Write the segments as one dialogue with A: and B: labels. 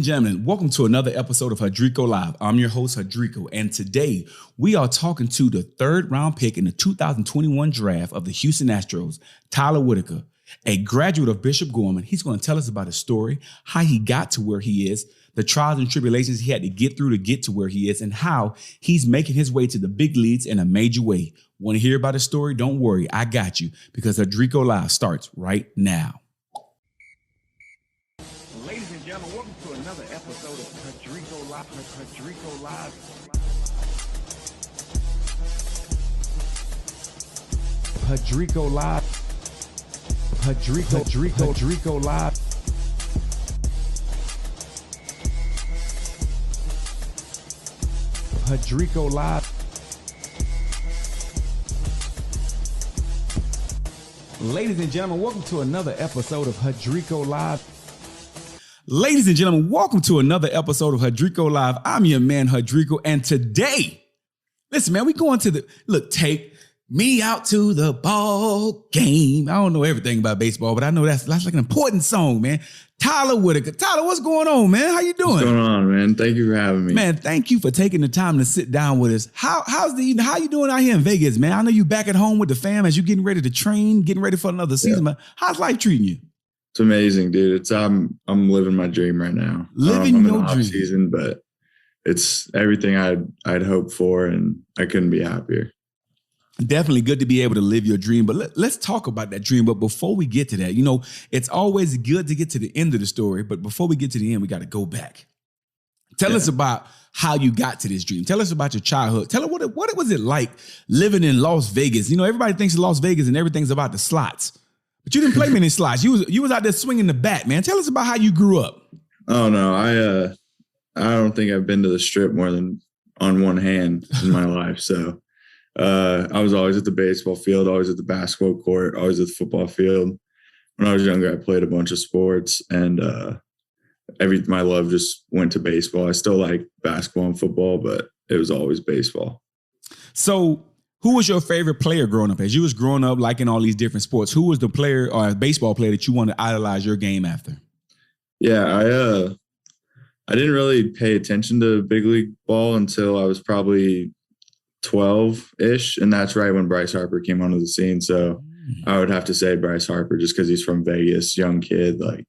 A: and gentlemen, welcome to another episode of Hudrico Live. I'm your host, Hudrico, and today we are talking to the third round pick in the 2021 draft of the Houston Astros, Tyler Whitaker, a graduate of Bishop Gorman. He's going to tell us about his story, how he got to where he is, the trials and tribulations he had to get through to get to where he is, and how he's making his way to the big leagues in a major way. Want to hear about his story? Don't worry, I got you, because Hudrico Live starts right now.
B: Ladies and gentlemen, welcome to another episode of Hudrico Live. Hudrico Live. Hudrico Live. Hudrico Live. Hudrico Live. Ladies and gentlemen, welcome to another episode of Hudrico Live.
A: Ladies and gentlemen, welcome to another episode of Hudrico Live. I'm your man, Hudrico, and today, listen, man, we going to take me out to the ball game. I don't know everything about baseball, but I know that's like an important song, man. Tyler Whitaker. Tyler, what's going on, man? How you doing?
C: What's going on, man? Thank you for having me.
A: Man, thank you for taking the time to sit down with us. How you doing out here in Vegas, man? I know you back at home with the fam as you getting ready to train, getting ready for another season. Yeah. But how's life treating you?
C: It's amazing, dude. It's I'm living my dream right now.
A: Living
C: I'm
A: your
C: in the
A: dream.
C: off season, but it's everything I'd hoped for, and I couldn't be happier.
A: Definitely good to be able to live your dream. But let's talk about that dream. But before we get to that, you know, it's always good to get to the end of the story. But before we get to the end, we got to go back. Tell us about how you got to this dream. Tell us about your childhood. Tell us what was it like living in Las Vegas? You know, everybody thinks of Las Vegas and everything's about the slots. But you didn't play many slots. You was out there swinging the bat, man. Tell us about how you grew up.
C: Oh no, I don't think I've been to the Strip more than on one hand in my life. So I was always at the baseball field, always at the basketball court, always at the football field. When I was younger, I played a bunch of sports, and my love just went to baseball. I still like basketball and football, but it was always baseball.
A: So who was your favorite player growing up? As you was growing up liking all these different sports, who was the player or baseball player that you wanted to idolize your game after?
C: Yeah, I didn't really pay attention to big league ball until I was probably 12-ish, and that's right when Bryce Harper came onto the scene. So I would have to say Bryce Harper, just because he's from Vegas, young kid, like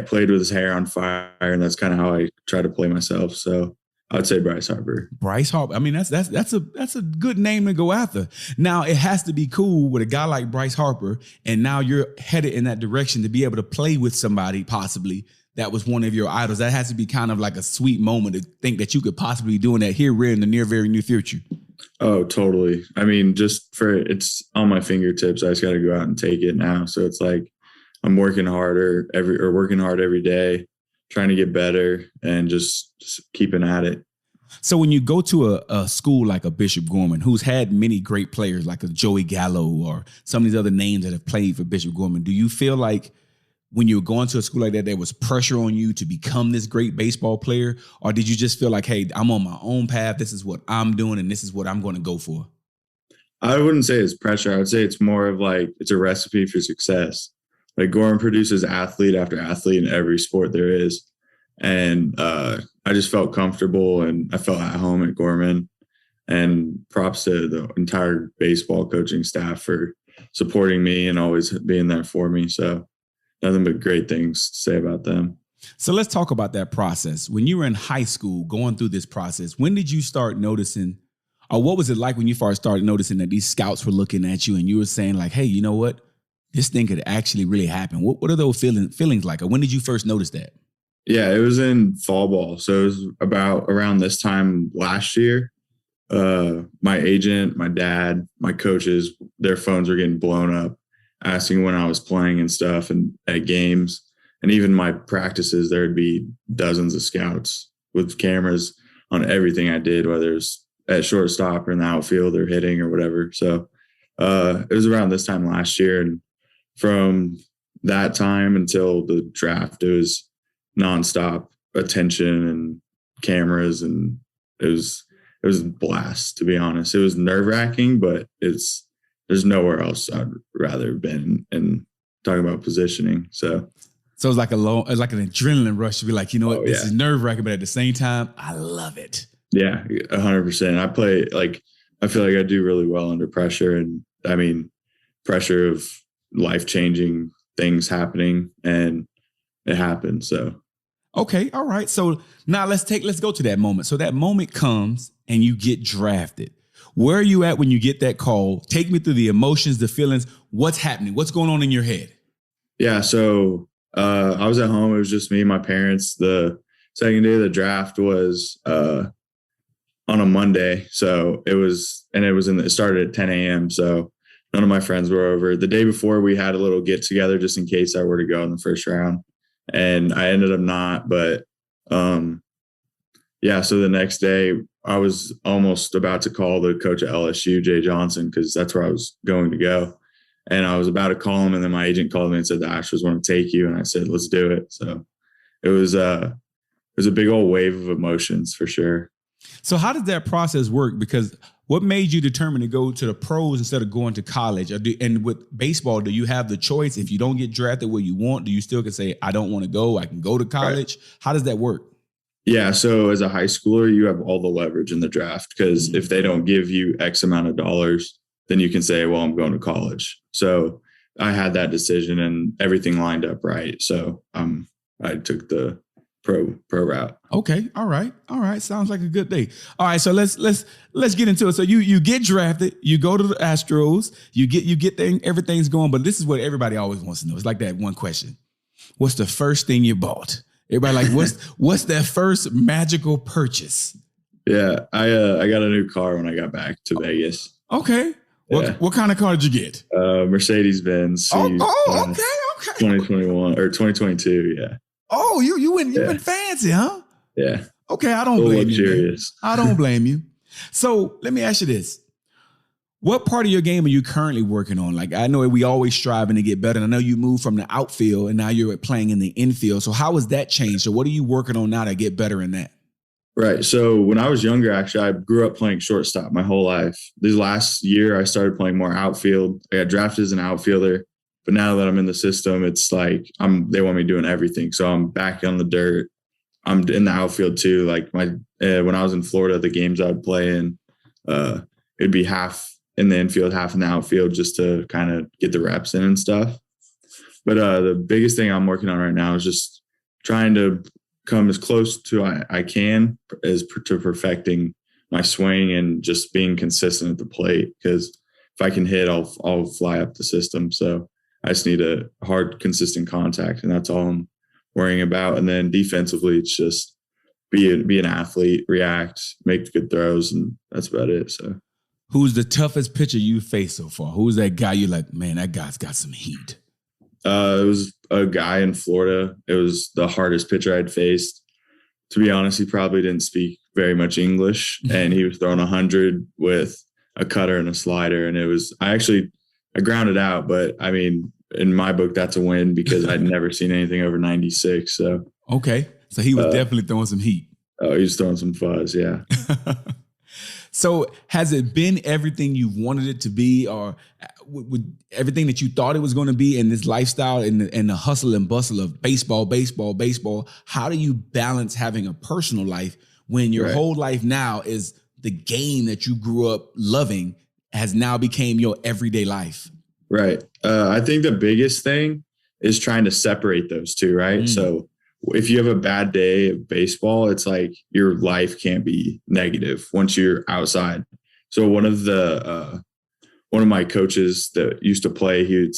C: played with his hair on fire, and that's kind of how I try to play myself. So I'd say Bryce Harper.
A: Bryce Harper. I mean, that's a good name to go after. Now, it has to be cool with a guy like Bryce Harper, and now you're headed in that direction to be able to play with somebody possibly that was one of your idols. That has to be kind of like a sweet moment to think that you could possibly be doing that here in the very near future.
C: Oh, totally. I mean, it's on my fingertips. I just got to go out and take it now. So it's like I'm working hard every day, trying to get better and just keeping at it.
A: So when you go to a school like a Bishop Gorman, who's had many great players like a Joey Gallo or some of these other names that have played for Bishop Gorman, do you feel like when you were going to a school like that, there was pressure on you to become this great baseball player? Or did you just feel like, hey, I'm on my own path, this is what I'm doing, and this is what I'm going to go for?
C: I wouldn't say it's pressure. I would say it's more of like it's a recipe for success. Like Gorman produces athlete after athlete in every sport there is. And I just felt comfortable and I felt at home at Gorman. And props to the entire baseball coaching staff for supporting me and always being there for me. So nothing but great things to say about them.
A: So let's talk about that process. When you were in high school going through this process, when did you start noticing, or what was it like when you first started noticing that these scouts were looking at you and you were saying like, hey, you know what? This thing could actually really happen. What are those feelings like? Or when did you first notice that?
C: Yeah, it was in fall ball. So it was about around this time last year. My agent, my dad, my coaches, their phones were getting blown up, asking when I was playing and stuff and at games. And even my practices, there'd be dozens of scouts with cameras on everything I did, whether it's at shortstop or in the outfield or hitting or whatever. So it was around this time last year. And from that time until the draft, it was nonstop attention and cameras. And it was a blast, to be honest. It was nerve-wracking, but there's nowhere else I'd rather have been in talking about positioning. So
A: So it's like it's like an adrenaline rush to be like, you know what, this
C: yeah.
A: is nerve wracking, but at the same time, I love it.
C: Yeah, 100%. I play I feel like I do really well under pressure, and I mean, pressure of life-changing things happening, and it happens. So,
A: okay, all right. So now let's go to that moment. So that moment comes and you get drafted. Where are you at when you get that call? Take me through the emotions, the feelings. What's happening? What's going on in your head?
C: yeah. So I was at home. It was just me and my parents. The second day of the draft was on a Monday. So it started at 10 a.m. So none of my friends were over. The day before, we had a little get together just in case I were to go in the first round. And I ended up not, but yeah. So the next day I was almost about to call the coach at LSU, Jay Johnson, because that's where I was going to go. And I was about to call him, and then my agent called me and said, the Astros want to take you. And I said, let's do it. So it was a big old wave of emotions for sure.
A: So how does that process work? Because what made you determine to go to the pros instead of going to college? And with baseball, do you have the choice? If you don't get drafted where you want, do you still can say, I don't want to go, I can go to college? Right. How does that work?
C: Yeah. So as a high schooler, you have all the leverage in the draft, because if they don't give you X amount of dollars, then you can say, well, I'm going to college. So I had that decision and everything lined up right. So I took the pro route.
A: Okay. All right. Sounds like a good day. All right. So let's get into it. So you get drafted, you go to the Astros, you get there, everything's going, but this is what everybody always wants to know. It's like that one question. What's the first thing you bought? Everybody like, what's that first magical purchase?
C: Yeah. I got a new car when I got back to Vegas.
A: Okay. What kind of car did you get?
C: Mercedes-Benz.
A: Okay.
C: 2021 or 2022. Yeah.
A: Oh, you went fancy, huh?
C: Yeah.
A: Okay, I don't blame
C: luxurious.
A: you. I don't blame you. So let me ask you this. What part of your game are you currently working on? Like, I know we always striving to get better. And I know you moved from the outfield and now you're playing in the infield. So how has that changed? So what are you working on now to get better in that?
C: Right. So when I was younger, actually, I grew up playing shortstop my whole life. This last year, I started playing more outfield. I got drafted as an outfielder. But now that I'm in the system, it's like they want me doing everything. So I'm back on the dirt. I'm in the outfield too. Like when I was in Florida, the games I'd play in, it'd be half in the infield, half in the outfield, just to kind of get the reps in and stuff. But the biggest thing I'm working on right now is just trying to come as close to I can to perfecting my swing and just being consistent at the plate. Because if I can hit, I'll fly up the system. So I just need a hard, consistent contact, and that's all I'm worrying about. And then defensively, it's just be an athlete, react, make good throws, and that's about it. So,
A: who's the toughest pitcher you faced so far? Who's that guy you're like, man, that guy's got some heat?
C: It was a guy in Florida. It was the hardest pitcher I'd faced. To be honest, he probably didn't speak very much English, and he was throwing 100 with a cutter and a slider, and I grounded out, but I mean, in my book, that's a win because I'd never seen anything over 96. So
A: okay, so he was definitely throwing some heat.
C: Oh, he was throwing some fuzz, yeah.
A: So has it been everything you wanted it to be, or with everything that you thought it was going to be in this lifestyle and the hustle and bustle of baseball? How do you balance having a personal life when your whole life now is the game that you grew up loving has now became your everyday life?
C: Right. I think the biggest thing is trying to separate those two, right? So if you have a bad day of baseball, it's like your life can't be negative once you're outside. So one of my coaches that used to play, he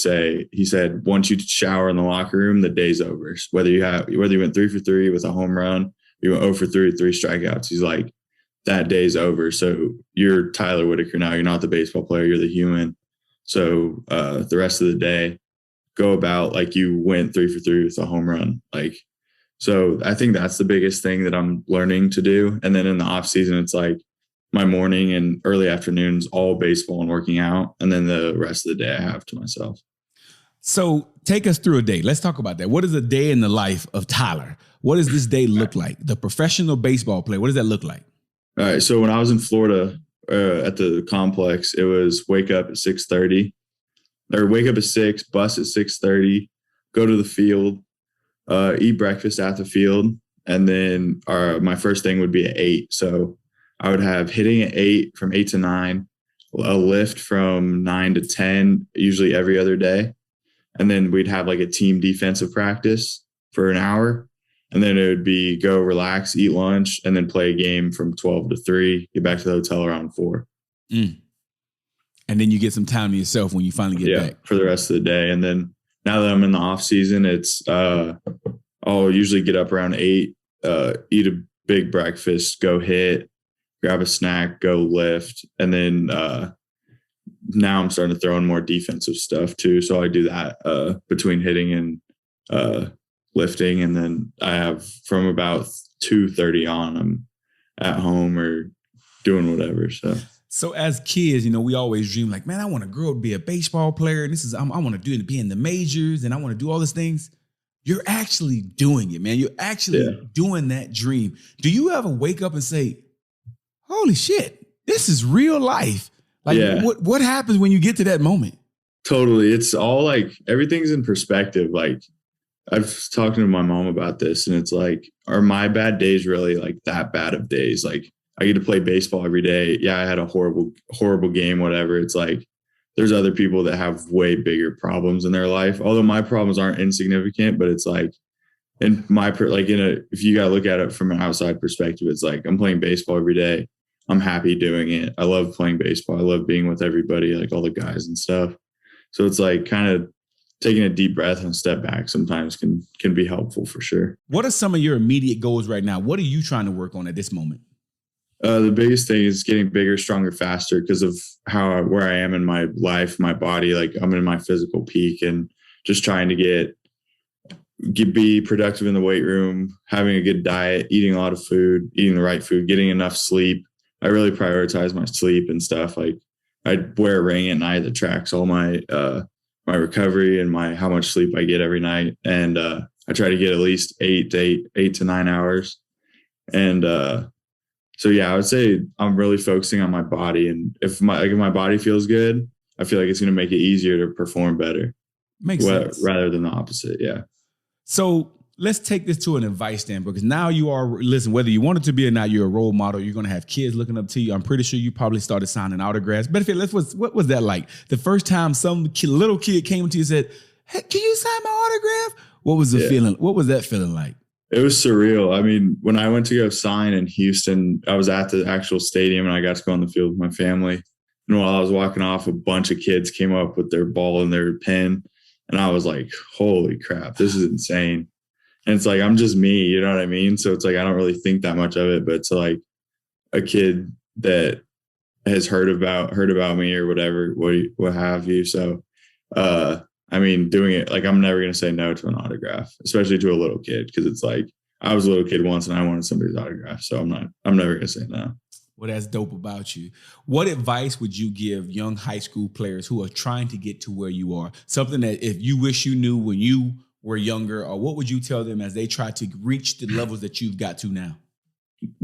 C: said, once you shower in the locker room, the day's over. Whether you went 3 for 3 with a home run, you went 0 for 3 with 3 strikeouts. He's like, that day's over. So you're Tyler Whitaker now. You're not the baseball player. You're the human. So the rest of the day, go about like you went 3 for 3 with a home run. So I think that's the biggest thing that I'm learning to do. And then in the off season, it's like my morning and early afternoons, all baseball and working out. And then the rest of the day I have to myself.
A: So take us through a day. Let's talk about that. What is a day in the life of Tyler? What does this day look like? The professional baseball player, what does that look like?
C: All right. So when I was in Florida at the complex, it was wake up at 6:30 or wake up at 6, bus at 6:30, go to the field, eat breakfast at the field. And then my first thing would be at 8. So I would have hitting at 8 from 8 to 9, a lift from 9 to 10, usually every other day. And then we'd have like a team defensive practice for an hour. And then it would be go relax, eat lunch, and then play a game from 12 to 3, get back to the hotel around 4.
A: And then you get some time to yourself when you finally get back.
C: For the rest of the day. And then now that I'm in the off season, it's I'll usually get up around 8, eat a big breakfast, go hit, grab a snack, go lift. And then now I'm starting to throw in more defensive stuff too. So I do that between hitting and lifting. And then I have from about 2:30 on, I'm at home or doing whatever. So
A: as kids, we always dream like, man, I want to grow up to be a baseball player. And I want to do it, be in the majors, and I want to do all these things. You're actually doing it, man. You're actually doing that dream. Do you ever wake up and say, holy shit, this is real life? Like, what happens when you get to that moment?
C: Totally. It's all like, everything's in perspective. Like, I've talked to my mom about this, and it's like, are my bad days really like that bad of days? Like, I get to play baseball every day. Yeah, I had a horrible game, whatever. It's like, there's other people that have way bigger problems in their life. Although my problems aren't insignificant, but it's like, if you got to look at it from an outside perspective, it's like, I'm playing baseball every day. I'm happy doing it. I love playing baseball. I love being with everybody, like all the guys and stuff. So it's like kind of taking a deep breath and step back sometimes can be helpful for sure.
A: What are some of your immediate goals right now? What are you trying to work on at this moment?
C: The biggest thing is getting bigger, stronger, faster because of where I am in my life, my body. Like, I'm in my physical peak and just trying to be productive in the weight room, having a good diet, eating a lot of food, eating the right food, getting enough sleep. I really prioritize my sleep and stuff. Like, I wear a ring at night that tracks all my recovery and how much sleep I get every night. And I try to get at least 8 to 9 hours. And so yeah, I would say I'm really focusing on my body, and if my body feels good, I feel like it's going to make it easier to perform better.
A: Makes sense.
C: Rather than the opposite. Yeah.
A: So let's take this to an advice standpoint, because now you are, listen, whether you want it to be or not, you're a role model. You're going to have kids looking up to you. I'm pretty sure you probably started signing autographs. But what was that like? The first time some little kid came to you and said, hey, can you sign my autograph? What was the feeling? What was that feeling like?
C: It was surreal. I mean, when I went to go sign in Houston, I was at the actual stadium and I got to go on the field with my family. And while I was walking off, a bunch of kids came up with their ball and their pen. And I was like, holy crap, this is insane. And it's like, I'm just me, you know what I mean? So it's like, I don't really think that much of it, but to like a kid that has heard about me or whatever, what have you. So, I mean, doing it, like, I'm never going to say no to an autograph, especially to a little kid. Cause it's like, I was a little kid once and I wanted somebody's autograph. So I'm never going to say no.
A: Well, that's dope about you. What advice would you give young high school players who are trying to get to where you are? Something that if you wish you knew when you were younger, or what would you tell them as they try to reach the levels that you've got to now?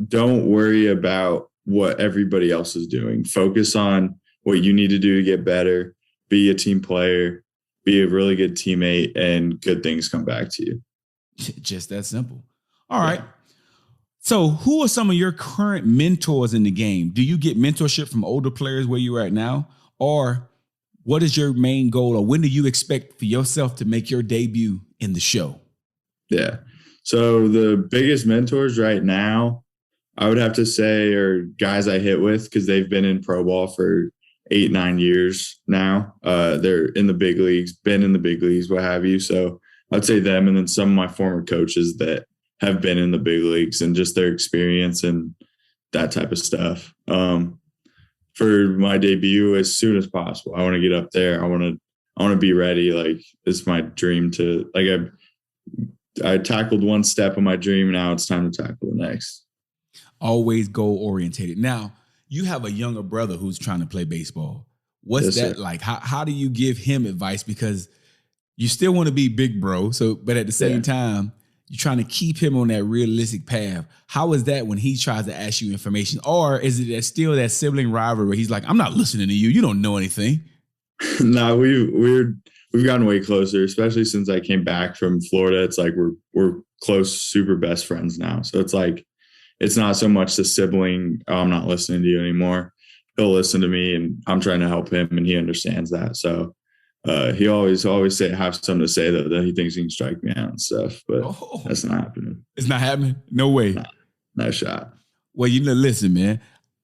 C: Don't worry about what everybody else is doing. Focus on what you need to do to get better. Be a team player. Be a really good teammate, and good things come back to you.
A: Just that simple. All right. So who are some of your current mentors in the game? Do you get mentorship from older players where you're at now? Or what is your main goal, or when do you expect for yourself to make your debut in the show?
C: Yeah. So the biggest mentors right now, I would have to say, are guys I hit with because they've been in pro ball for 8-9 years now. They're in the big leagues, been in the big leagues, what have you. So I'd say them, and then some of my former coaches that have been in the big leagues and just their experience and that type of stuff. For my debut as soon as possible, I want to get up there. I want to be ready. Like, it's my dream to, like, I tackled one step of my dream. Now it's time to tackle the next. Always
A: goal orientated. Now, you have a younger brother who's trying to play baseball. What's that like? How do you give him advice? Because you still want to be big bro. So, but at the same time, you're trying to keep him on that realistic path. How is that when he tries to ask you information? Or is it still that sibling rivalry where he's like, I'm not listening to you. You don't know anything.
C: No, we're we've gotten way closer, especially since I came back from Florida. It's like we're close, super best friends now. So it's like, it's not so much the sibling, oh, I'm not listening to you anymore. He'll listen to me and I'm trying to help him and he understands that. So he always have something to say that he thinks he can strike me out and stuff, but that's not happening.
A: It's not happening? No way.
C: No shot.
A: Well, listen, man.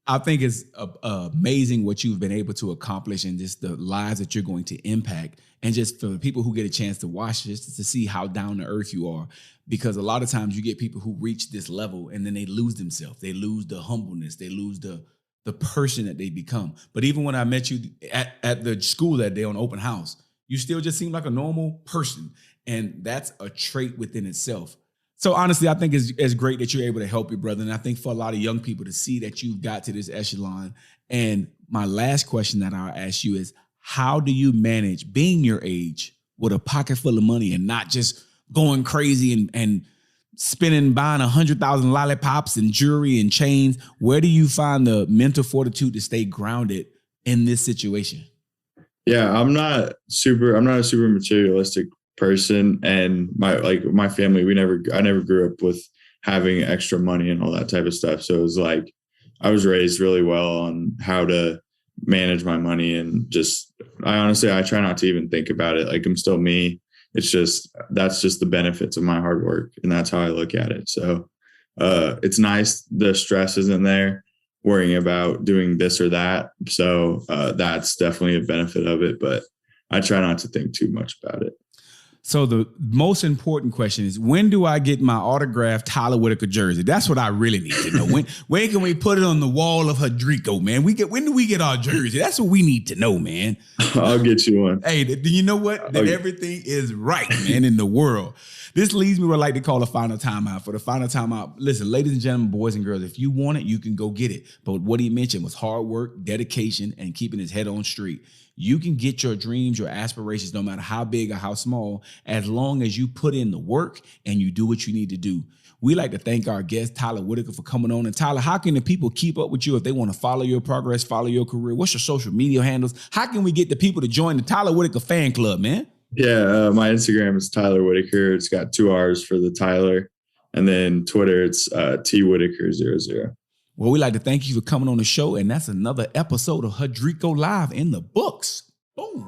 A: I think it's amazing what you've been able to accomplish and just the lives that you're going to impact. And just for the people who get a chance to watch this, to see how down to earth you are. Because a lot of times you get people who reach this level and then they lose themselves. They lose the humbleness. They lose the person that they become. But even when I met you at the school that day on open house, you still just seem like a normal person. And that's a trait within itself. So honestly, I think it's great that you're able to help your brother. And I think for a lot of young people to see that you've got to this echelon. And my last question that I'll ask you is, how do you manage being your age with a pocket full of money and not just going crazy and spending, buying 100,000 lollipops and jewelry and chains? Where do you find the mental fortitude to stay grounded in this situation?
C: Yeah, I'm not a super materialistic person, and my family, I never grew up with having extra money and all that type of stuff. So it was like I was raised really well on how to manage my money, and I try not to even think about it. Like, I'm still me. It's just, that's just the benefits of my hard work, and that's how I look at it. So it's nice. The stress isn't there worrying about doing this or that. So that's definitely a benefit of it, but I try not to think too much about it.
A: So the most important question is, when do I get my autographed Tyler Whitaker jersey? That's what I really need to know. When can we put it on the wall of Hudrico, man? When do we get our jersey? That's what we need to know, man.
C: I'll get you one.
A: Hey, do you know what? That everything is right, man, in the world. This leads me where I like to call a final timeout. For the final timeout, listen, ladies and gentlemen, boys and girls, if you want it, you can go get it. But what he mentioned was hard work, dedication, and keeping his head on straight. You can get your dreams, your aspirations, no matter how big or how small, as long as you put in the work and you do what you need to do. We like to thank our guest, Tyler Whitaker, for coming on. And Tyler, how can the people keep up with you if they want to follow your progress, follow your career? What's your social media handles? How can we get the people to join the Tyler Whitaker fan club, man?
C: Yeah, my Instagram is Tyler Whitaker. It's got 2 R's for the Tyler. And then Twitter, it's TWhitaker00.
A: Well, we'd like to thank you for coming on the show. And that's another episode of Hudrico Live in the books. Boom.